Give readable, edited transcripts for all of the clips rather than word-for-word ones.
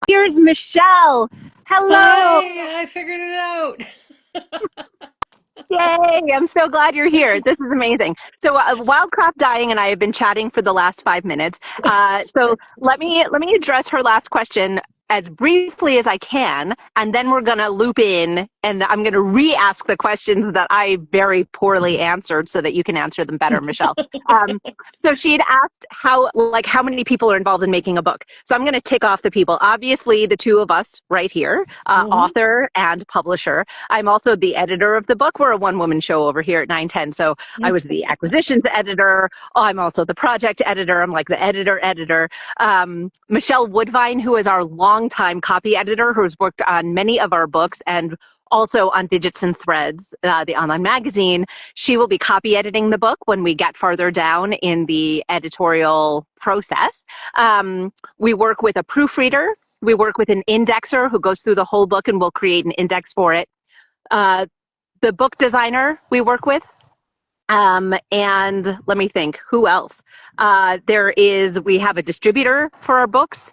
Here's Michelle. Hello. Hi, I figured it out. Yay. I'm so glad you're here. This is amazing. So, Wildcraft Dying and I have been chatting for the last 5 minutes. So let me address her last question as briefly as I can, and then we're going to loop in and I'm going to re-ask the questions that I very poorly answered so that you can answer them better, Michelle. Um, so she had asked how many people are involved in making a book. So I'm going to tick off the people. Obviously, the two of us right here, Mhm. author and publisher. I'm also the editor of the book. We're a one-woman show over here at 910. So I was the acquisitions editor. I'm also the project editor. I'm like the editor. Michelle Woodvine, who is our longtime copy editor, who's worked on many of our books and also on Digits and Threads, the online magazine. She will be copy editing the book when we get farther down in the editorial process. We work with a proofreader. We work with an indexer who goes through the whole book and will create an index for it. Uh, the book designer we work with. And let me think, who else? We have a distributor for our books,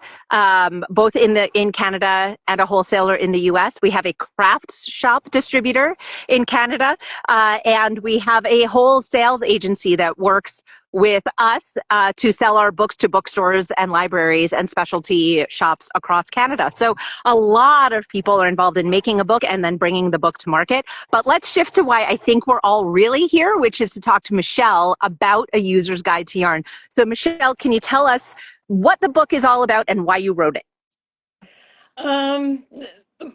both in Canada and a wholesaler in the US. We have a crafts shop distributor in Canada, and we have a whole sales agency that works with us to sell our books to bookstores and libraries and specialty shops across Canada. So a lot of people are involved in making a book and then bringing the book to market. But let's shift to why I think we're all really here, which is to talk to Michelle about A User's Guide to Yarn. So Michelle, can you tell us what the book is all about and why you wrote it? Um,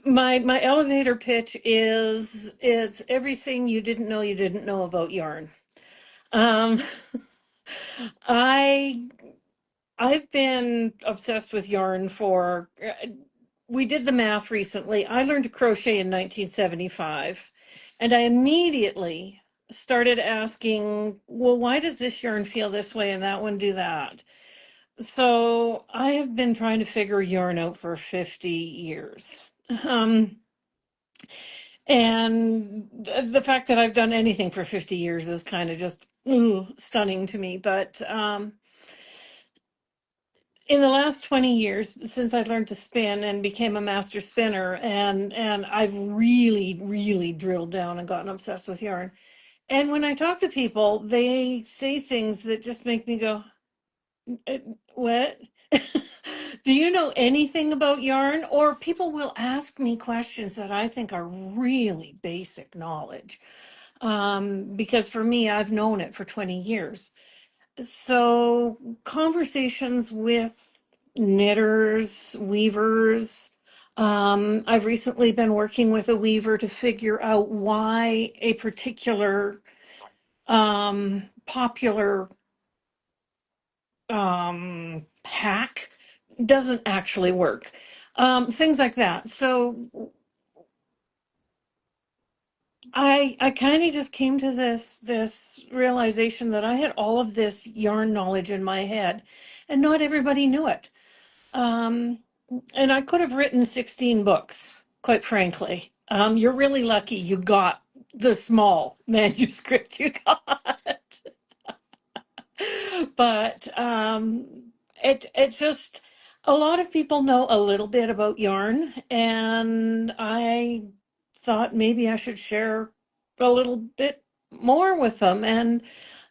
my elevator pitch is it's everything you didn't know about yarn. Um, I I've been obsessed with yarn for we did the math recently. I learned to crochet in 1975, and I immediately started asking, well, why does this yarn feel this way and that one do that? So I have been trying to figure yarn out for 50 years. And the fact that I've done anything for 50 years is kind of just stunning to me. But in the last 20 years, since I learned to spin and became a master spinner, and I've really drilled down and gotten obsessed with yarn. And when I talk to people, they say things that just make me go, Uh, What? Do you know anything about yarn? Or people will ask me questions that I think are really basic knowledge. Because for me, I've known it for 20 years. So conversations with knitters, weavers. I've recently been working with a weaver to figure out why a particular popular hack doesn't actually work. Things like that. So I kind of just came to this realization that I had all of this yarn knowledge in my head, and not everybody knew it. Um, and I could have written 16 books, quite frankly. You're really lucky you got the small manuscript you got. But it just a lot of people know a little bit about yarn, and I thought maybe I should share a little bit more with them. And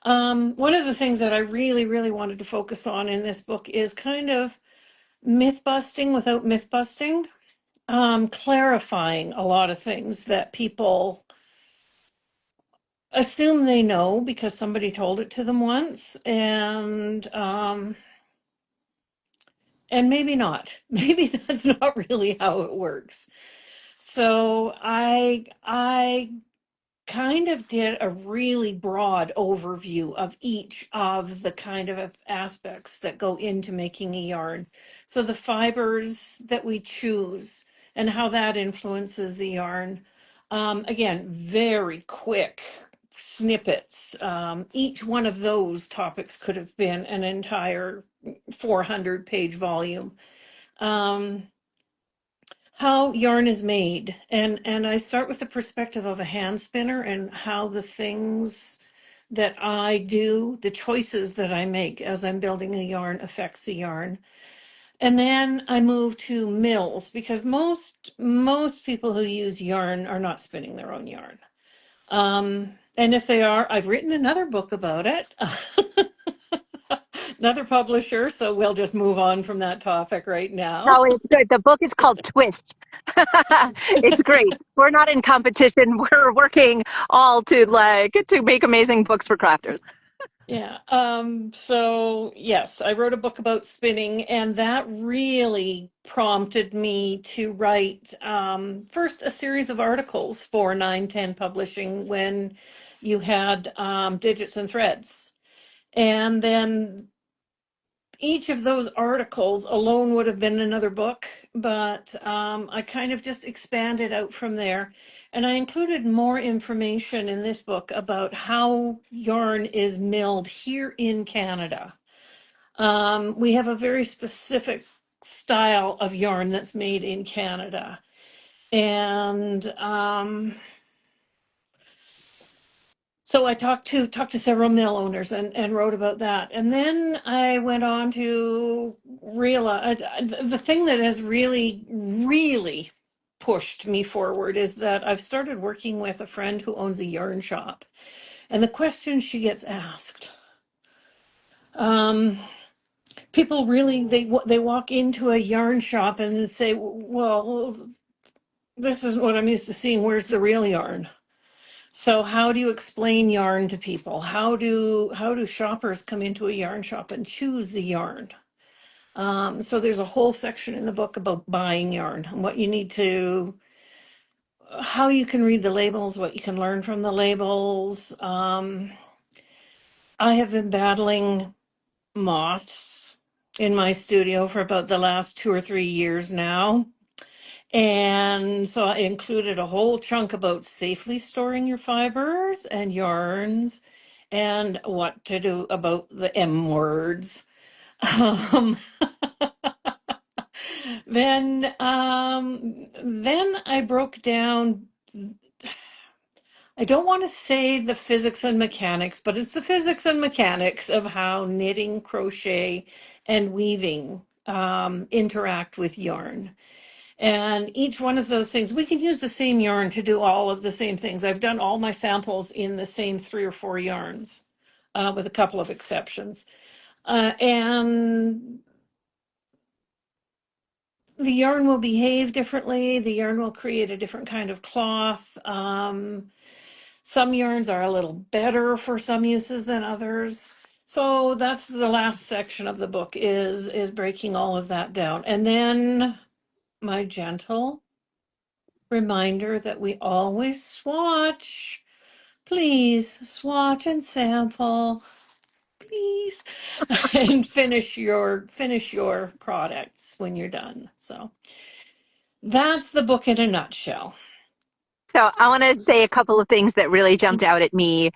one of the things that I really wanted to focus on in this book is kind of myth busting without myth busting, clarifying a lot of things that people assume they know because somebody told it to them once, and maybe not. Maybe that's not really how it works. So I kind of did a really broad overview of each of the kind of aspects that go into making a yarn. So the fibers that we choose and how that influences the yarn. Again, very quick snippets. Each one of those topics could have been an entire 400-page volume. Um, how yarn is made, and I start with the perspective of a hand spinner and how the things that I do, the choices that I make as I'm building a yarn affects the yarn. And then I moved to mills because most people who use yarn are not spinning their own yarn. And if they are, I've written another book about it. Another publisher, so we'll just move on from that topic right now. No, it's good. The book is called Twist. It's great. We're not in competition. We're working all to make amazing books for crafters. Yeah. So yes, I wrote a book about spinning, and that really prompted me to write first a series of articles for 910 Publishing when you had Digits and Threads. And then each of those articles alone would have been another book, but I kind of just expanded out from there. And I included more information in this book about how yarn is milled here in Canada. We have a very specific style of yarn that's made in Canada. And so I talked to several mill owners and wrote about that. And then I went on to realize the thing that has really pushed me forward is that I've started working with a friend who owns a yarn shop. And the question she gets asked, people really they walk into a yarn shop and they say, well, this is what I'm used to seeing. Where's the real yarn? So how do you explain yarn to people? How do shoppers come into a yarn shop and choose the yarn? So there's a whole section in the book about buying yarn and what you need to, how you can read the labels, what you can learn from the labels. I have been battling moths in my studio for about the last 2 or 3 years now. And so I included a whole chunk about safely storing your fibers and yarns and what to do about the M words. Um, then I broke down, I don't want to say the physics and mechanics, but it's the physics and mechanics of how knitting, crochet, and weaving interact with yarn. And each one of those things, we can use the same yarn to do all of the same things. I've done all my samples in the same 3 or 4 yarns, with a couple of exceptions. And the yarn will behave differently. The yarn will create a different kind of cloth. Some yarns are a little better for some uses than others. So that's the last section of the book is breaking all of that down. And then my gentle reminder that we always swatch. Please swatch and sample, please, and finish your products when you're done. So that's the book in a nutshell. So I want to say a couple of things that really jumped out at me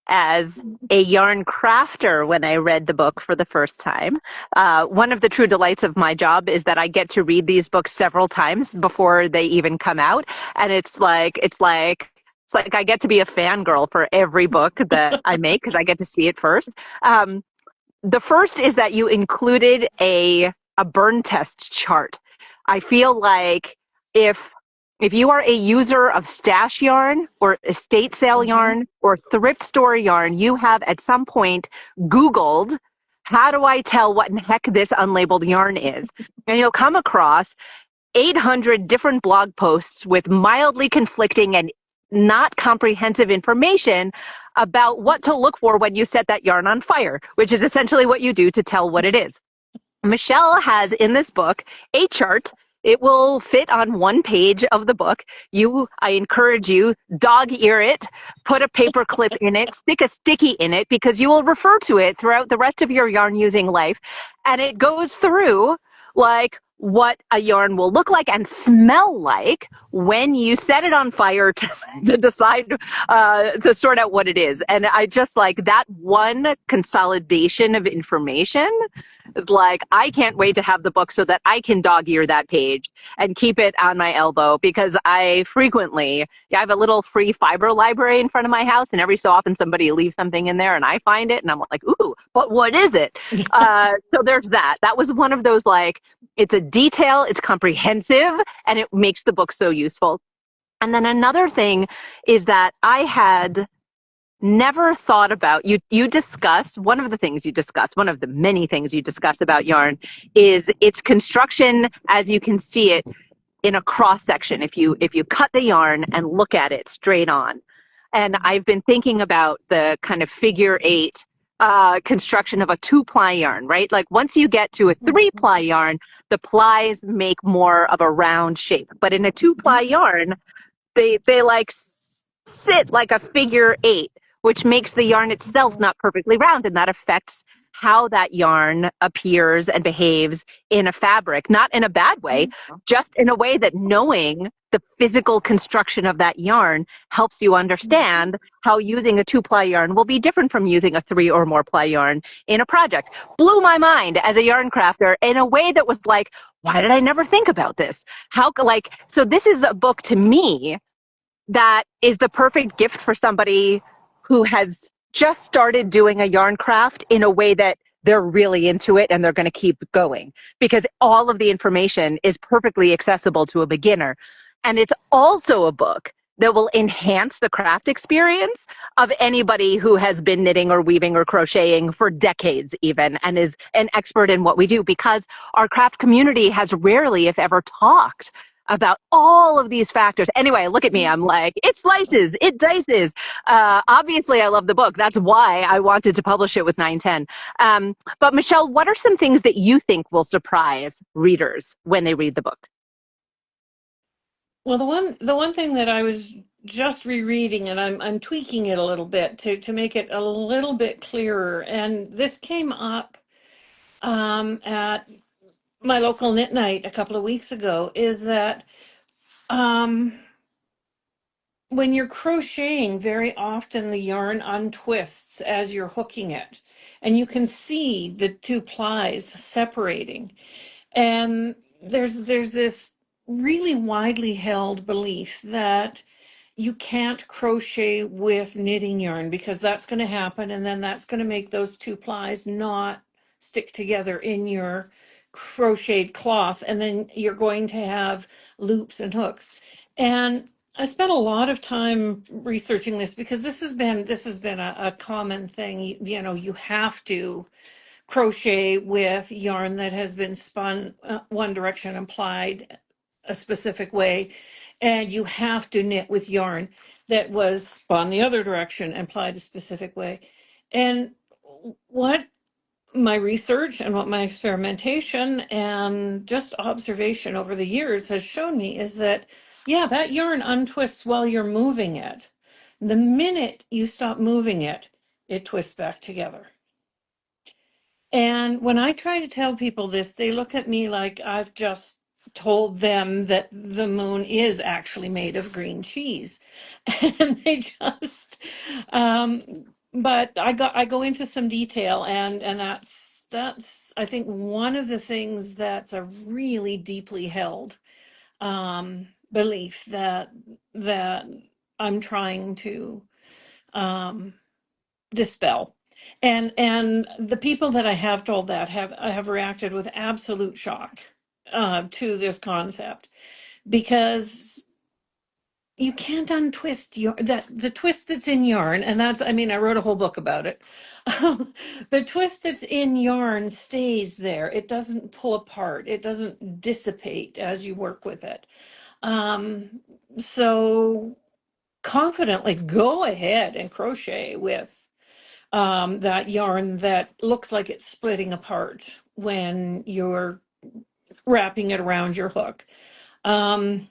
as a yarn crafter when I read the book for the first time. One of the true delights of my job is that I get to read these books several times before they even come out. And it's like I get to be a fangirl for every book that I make because I get to see it first. The first is that you included a burn test chart. I feel like if you are a user of stash yarn or estate sale yarn or thrift store yarn, you have at some point Googled, how do I tell what in heck this unlabeled yarn is? And you'll come across 800 different blog posts with mildly conflicting and not comprehensive information about what to look for when you set that yarn on fire, which is essentially what you do to tell what it is. Michelle has in this book a chart. It will fit on one page of the book. I encourage you, dog ear it, put a paper clip in it, stick a sticky in it, because you will refer to it throughout the rest of your yarn using life. And it goes through like what a yarn will look like and smell like when you set it on fire to decide to sort out what it is. And I just like that one consolidation of information It's like, I can't wait to have the book so that I can dog ear that page and keep it on my elbow, because I frequently, I have a little free fiber library in front of my house, and every so often somebody leaves something in there and I find it and I'm like, ooh, but what is it? So there's that. That was one of those, like, it's a detail, it's comprehensive, and it makes the book so useful. And then another thing is that I had never thought about, you discuss, one of the things you discuss, one of the many things you discuss about yarn is its construction as you can see it in a cross section, if you cut the yarn and look at it straight on. And I've been thinking about the kind of figure eight construction of a 2-ply yarn, right? Like once you get to a 3-ply yarn, the plies make more of a round shape. But in a 2-ply yarn, they like sit like a figure eight, which makes the yarn itself not perfectly round, and that affects how that yarn appears and behaves in a fabric, not in a bad way, just in a way that knowing the physical construction of that yarn helps you understand how using a 2-ply yarn will be different from using a 3 or more ply yarn in a project. Blew my mind as a yarn crafter in a way that was like, why did I never think about this? So this is a book to me that is the perfect gift for somebody who has just started doing a yarn craft in a way that they're really into it and they're going to keep going, because all of the information is perfectly accessible to a beginner. And it's also a book that will enhance the craft experience of anybody who has been knitting or weaving or crocheting for decades even, and is an expert in what we do, because our craft community has rarely, if ever, talked about all of these factors. Anyway, look at me. I'm like, it slices, it dices. Obviously, I love the book. That's why I wanted to publish it with 910. But Michelle, what are some things that you think will surprise readers when they read the book? Well, the one thing that I was just rereading, and I'm tweaking it a little bit to make it a little bit clearer, and this came up at my local knit night a couple of weeks ago, is that um, when you're crocheting, very often the yarn untwists as you're hooking it, and you can see the 2 plies separating. And there's this really widely held belief that you can't crochet with knitting yarn because that's going to happen, and then that's going to make those 2 plies not stick together in your crocheted cloth, and then you're going to have loops and hooks. And I spent a lot of time researching this because this has been a common thing. You have to crochet with yarn that has been spun one direction and plied a specific way, and you have to knit with yarn that was spun the other direction and plied a specific way. And what my research and what my experimentation and just observation over the years has shown me is that, yeah, that yarn untwists while you're moving it. The minute you stop moving it, it twists back together. And when I try to tell people this, they look at me like I've just told them that the moon is actually made of green cheese. And they just, but I go into some detail, and that's I think one of the things that's a really deeply held belief that I'm trying to dispel. And the people that I have told that have reacted with absolute shock to this concept, because you can't untwist the twist that's in yarn, and that's, I mean, I wrote a whole book about it. The twist that's in yarn stays there. It doesn't pull apart. It doesn't dissipate as you work with it. So confidently go ahead and crochet with that yarn that looks like it's splitting apart when you're wrapping it around your hook. Um,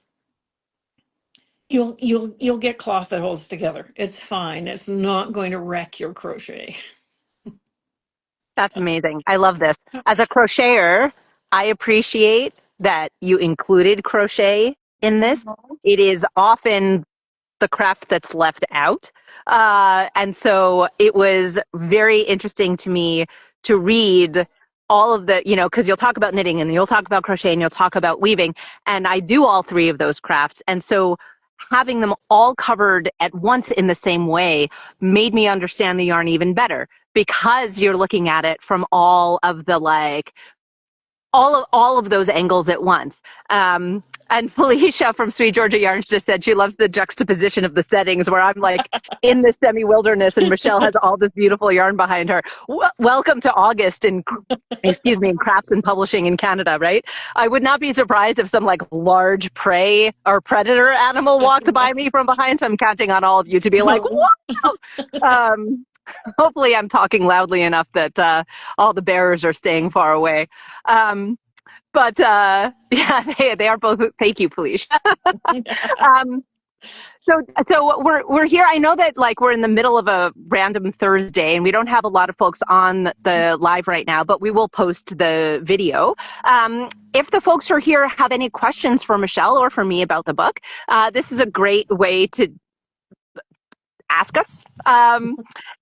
you'll get cloth that holds together. It's fine. It's not going to wreck your crochet. That's amazing. I love this. As a crocheter, I appreciate that you included crochet in this. It is often the craft that's left out. And so it was very interesting to me to read all of the, because you'll talk about knitting and you'll talk about crochet and you'll talk about weaving. And I do all three of those crafts. And so having them all covered at once in the same way made me understand the yarn even better, because you're looking at it from all of the all of those angles at once. And Felicia from Sweet Georgia Yarns just said she loves the juxtaposition of the settings, where I'm like in the semi-wilderness and Michelle has all this beautiful yarn behind her. Welcome to August in crafts and publishing in Canada, right? I would not be surprised if some like large prey or predator animal walked by me from behind. So I'm counting on all of you to be like, wow. Hopefully I'm talking loudly enough that all the bearers are staying far away. But yeah, they are both. Thank you, Felicia. So we're here. I know that like we're in the middle of a random Thursday and we don't have a lot of folks on the live right now, but we will post the video. If the folks who are here have any questions for Michelle or for me about the book, this is a great way to ask us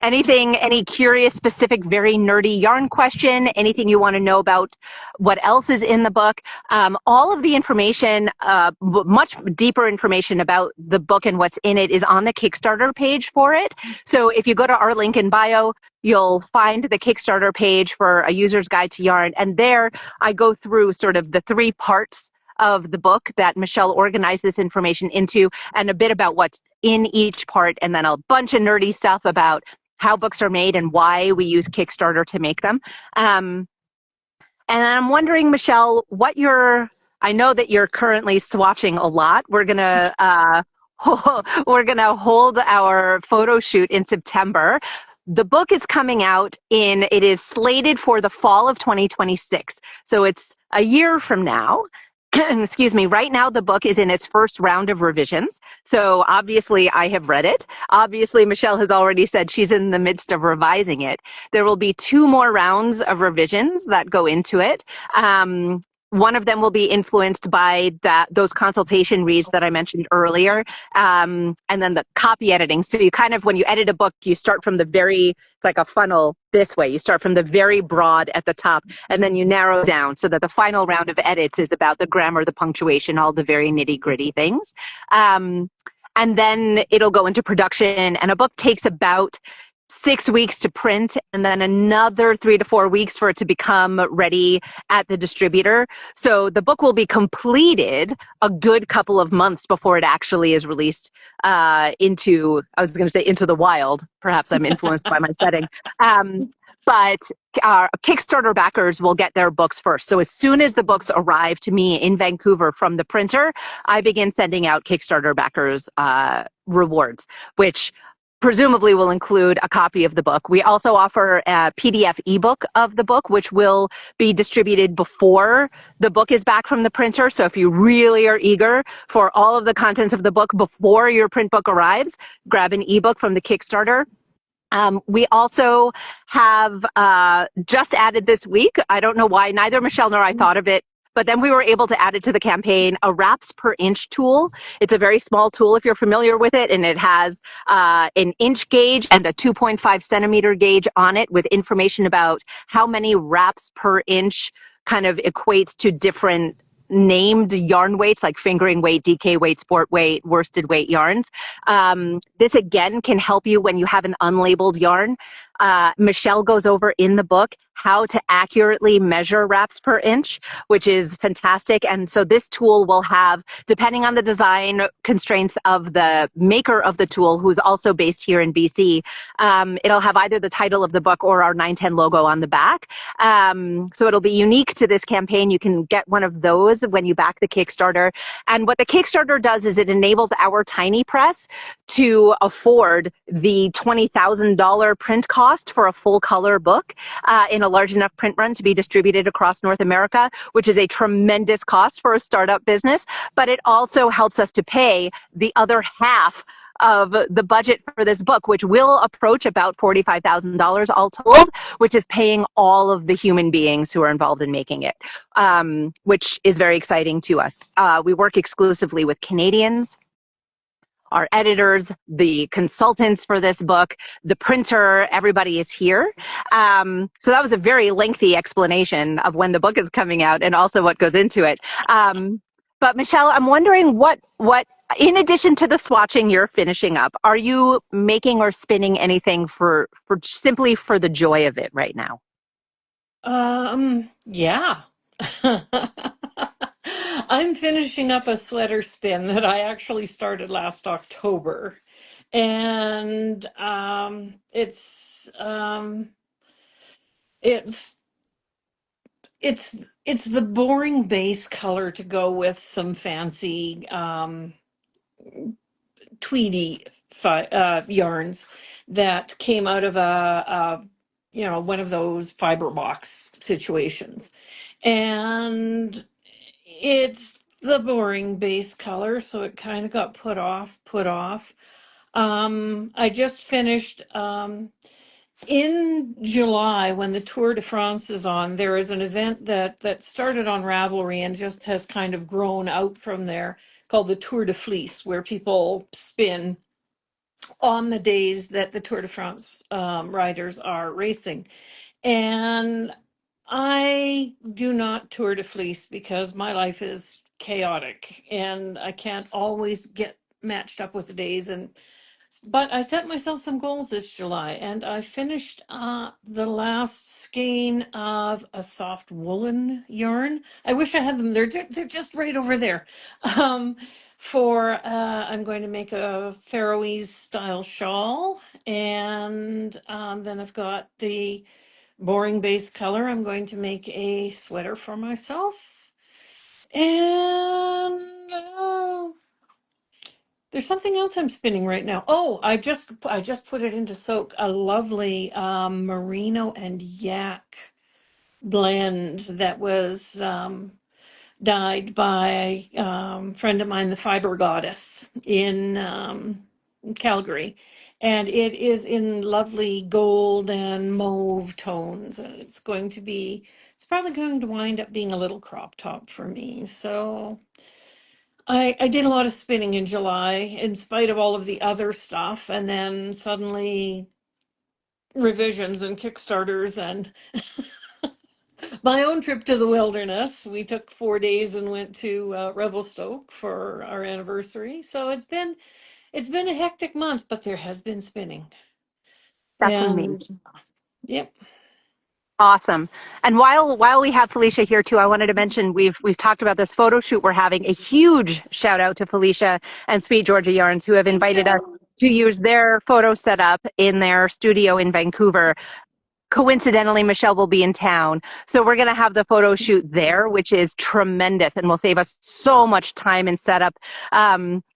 anything, any curious, specific, very nerdy yarn question, anything you want to know about what else is in the book. All of the information, much deeper information about the book and what's in it is on the Kickstarter page for it. So if you go to our link in bio, you'll find the Kickstarter page for A User's Guide to Yarn. And there I go through sort of the 3 parts of the book that Michelle organized this information into, and a bit about what's in each part, and then a bunch of nerdy stuff about how books are made and why we use Kickstarter to make them. And I'm wondering, Michelle, I know that you're currently swatching a lot. We're gonna hold our photo shoot in September. The book is coming out it is slated for the fall of 2026. So it's a year from now. Excuse me. Right now, the book is in its first round of revisions. So obviously, I have read it. Obviously, Michelle has already said she's in the midst of revising it. There will be 2 more rounds of revisions that go into it. One of them will be influenced by those consultation reads that I mentioned earlier, and then the copy editing. So you kind of, when you edit a book, you start from it's like a funnel this way. You start from the very broad at the top, and then you narrow down so that the final round of edits is about the grammar, the punctuation, all the very nitty-gritty things. And then it'll go into production, and a book takes about 6 weeks to print, and then another 3 to 4 weeks for it to become ready at the distributor. So the book will be completed a good couple of months before it actually is released into the wild. Perhaps I'm influenced by my setting. But Kickstarter backers will get their books first. So as soon as the books arrive to me in Vancouver from the printer, I begin sending out Kickstarter backers rewards, which presumably will include a copy of the book. We also offer a PDF ebook of the book, which will be distributed before the book is back from the printer. So if you really are eager for all of the contents of the book before your print book arrives, grab an ebook from the Kickstarter. We also have just added this week, I don't know why, neither Michelle nor I thought of it, but then we were able to add it to the campaign, a wraps per inch tool. It's a very small tool if you're familiar with it, and it has an inch gauge and a 2.5 centimeter gauge on it with information about how many wraps per inch kind of equates to different named yarn weights like fingering weight, DK weight, sport weight, worsted weight yarns. This again can help you when you have an unlabeled yarn. Michelle goes over in the book how to accurately measure wraps per inch, which is fantastic. And so this tool will have, depending on the design constraints of the maker of the tool, who's also based here in BC, it'll have either the title of the book or our 910 logo on the back. So it'll be unique to this campaign. You can get one of those when you back the Kickstarter. And what the Kickstarter does is it enables our tiny press to afford the $20,000 print cost for a full color book in a large enough print run to be distributed across North America, which is a tremendous cost for a startup business, but it also helps us to pay the other half of the budget for this book, which will approach about $45,000 all told, which is paying all of the human beings who are involved in making it, which is very exciting to us. We work exclusively with Canadians. our editors, the consultants for this book, the printer, everybody is here. So that was a very lengthy explanation of when the book is coming out and also what goes into it. But Michelle, I'm wondering what in addition to the swatching you're finishing up, are you making or spinning anything for simply for the joy of it right now? Yeah. I'm finishing up a sweater spin that I actually started last October. And it's it's it's the boring base color to go with some fancy tweedy yarns that came out of one of those fiber box situations, and it's the boring base color, so it kind of got put off. I just finished in July, when the Tour de France is on. There is an event that started on Ravelry and just has kind of grown out from there, called the Tour de Fleece, where people spin on the days that the Tour de France riders are racing. And I do not Tour de Fleece because my life is chaotic and I can't always get matched up with the days. But I set myself some goals this July, and I finished the last skein of a soft woolen yarn. I wish I had them. They're just right over there. Um, I'm going to make a Faroese style shawl, and then I've got the boring base color. I'm going to make a sweater for myself, and there's something else I'm spinning right now. Oh, I just put it into soak. A lovely merino and yak blend that was dyed by friend of mine, the Fiber Goddess in Calgary, and it is in lovely gold and mauve tones. And it's probably going to wind up being a little crop top for me. So I did a lot of spinning in July in spite of all of the other stuff, and then suddenly revisions and Kickstarters and my own trip to the wilderness. We took 4 days and went to Revelstoke for our anniversary. So it's been a hectic month, but there has been spinning. That's And amazing. yep. Awesome. And while we have Felicia here too, I wanted to mention we've talked about this photo shoot we're having. A huge shout out to Felicia and Sweet Georgia Yarns, who have invited us to use their photo setup in their studio in Vancouver. Coincidentally, Michelle will be in town. So we're going to have the photo shoot there, which is tremendous and will save us so much time and setup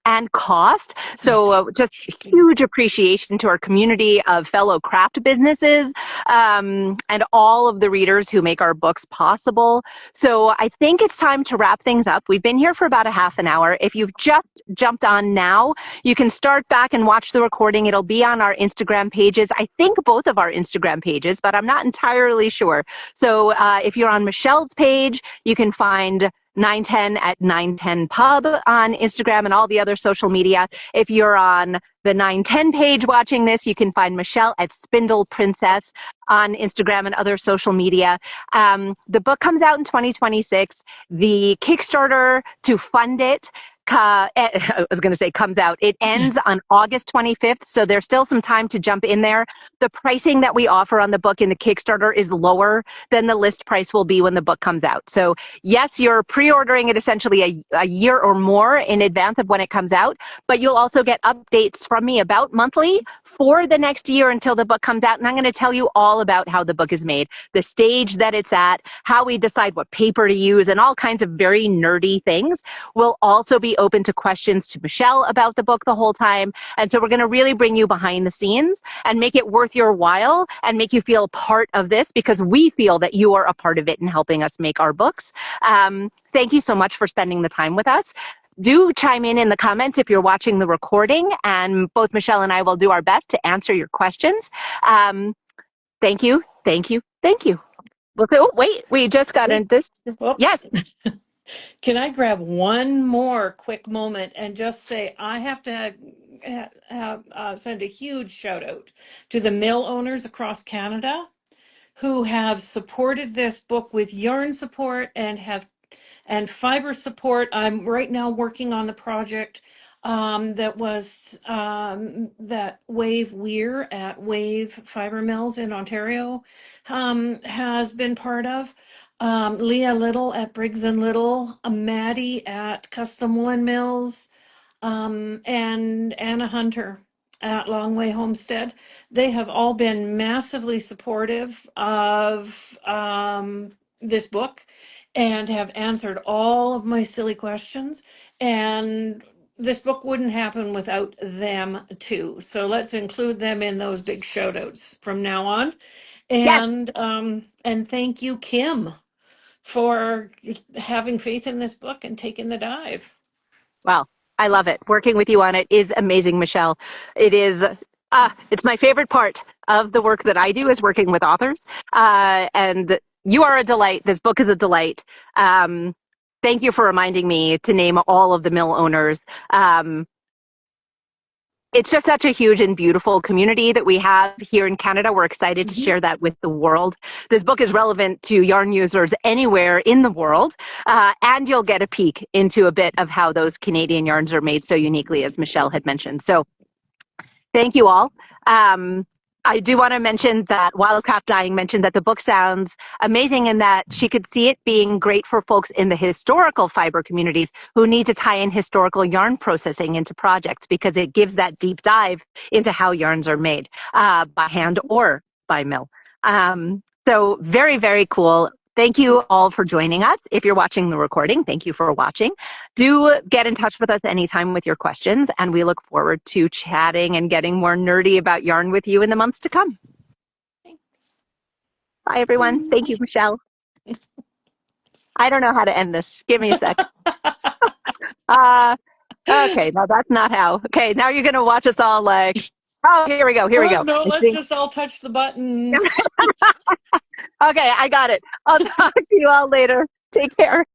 and cost. So just huge appreciation to our community of fellow craft businesses and all of the readers who make our books possible. So I think it's time to wrap things up. We've been here for about a half an hour. If you've just jumped on now, you can start back and watch the recording. It'll be on our Instagram pages. I think both of our Instagram pages, but I'm not entirely sure. So if you're on Michelle's page, you can find 910 at 910 Pub on Instagram and all the other social media. If you're on the 910 page watching this, you can find Michelle at Spindle Princess on Instagram and other social media. The book comes out in 2026. The Kickstarter to fund it I was going to say comes out. It ends on August 25th, so there's still some time to jump in there. The pricing that we offer on the book in the Kickstarter is lower than the list price will be when the book comes out. So yes, you're pre-ordering it essentially a year or more in advance of when it comes out, but you'll also get updates from me about monthly for the next year until the book comes out. And I'm going to tell you all about how the book is made, the stage that it's at, how we decide what paper to use, and all kinds of very nerdy things. We'll also be open to questions to Michelle about the book the whole time. And so we're going to really bring you behind the scenes and make it worth your while and make you feel part of this, because we feel that you are a part of it in helping us make our books. Thank you so much for spending the time with us. Do chime in the comments if you're watching the recording, and both Michelle and I will do our best to answer your questions. Thank you, thank you, thank you. We'll say, oh, wait, we just got in this. Well, Yes. can I grab one more quick moment and just say I have to send a huge shout out to the mill owners across Canada who have supported this book with yarn support and fiber support. I'm right now working on the project that Wave Weir at Wave Fiber Mills in Ontario has been part of. Leah Little at Briggs and Little, Maddie at Custom Woolen Mills, and Anna Hunter at Longway Homestead. They have all been massively supportive of this book and have answered all of my silly questions. And this book wouldn't happen without them too. So let's include them in those big shout outs from now on. Yes. And thank you, Kim, for having faith in this book and taking the dive. Well, I love it. Working with you on it is amazing, Michelle. It is, it's my favorite part of the work that I do is working with authors. And you are a delight. This book is a delight. Thank you for reminding me to name all of the mill owners. It's just such a huge and beautiful community that we have here in Canada. We're excited to share that with the world. This book is relevant to yarn users anywhere in the world, and you'll get a peek into a bit of how those Canadian yarns are made so uniquely, as Michelle had mentioned. So thank you all. I do want to mention that Wildcraft Dyeing mentioned that the book sounds amazing and that she could see it being great for folks in the historical fiber communities who need to tie in historical yarn processing into projects because it gives that deep dive into how yarns are made by hand or by mill. So very, very cool. Thank you all for joining us. If you're watching the recording, thank you for watching. Do get in touch with us anytime with your questions, and we look forward to chatting and getting more nerdy about yarn with you in the months to come. Bye, everyone. Thank you, Michelle. I don't know how to end this. Give me a sec. Okay, no, that's not how. Okay, now you're going to watch us all like, oh, here we go, here we go. No, let's just all touch the buttons. Okay, I got it. I'll talk to you all later. Take care.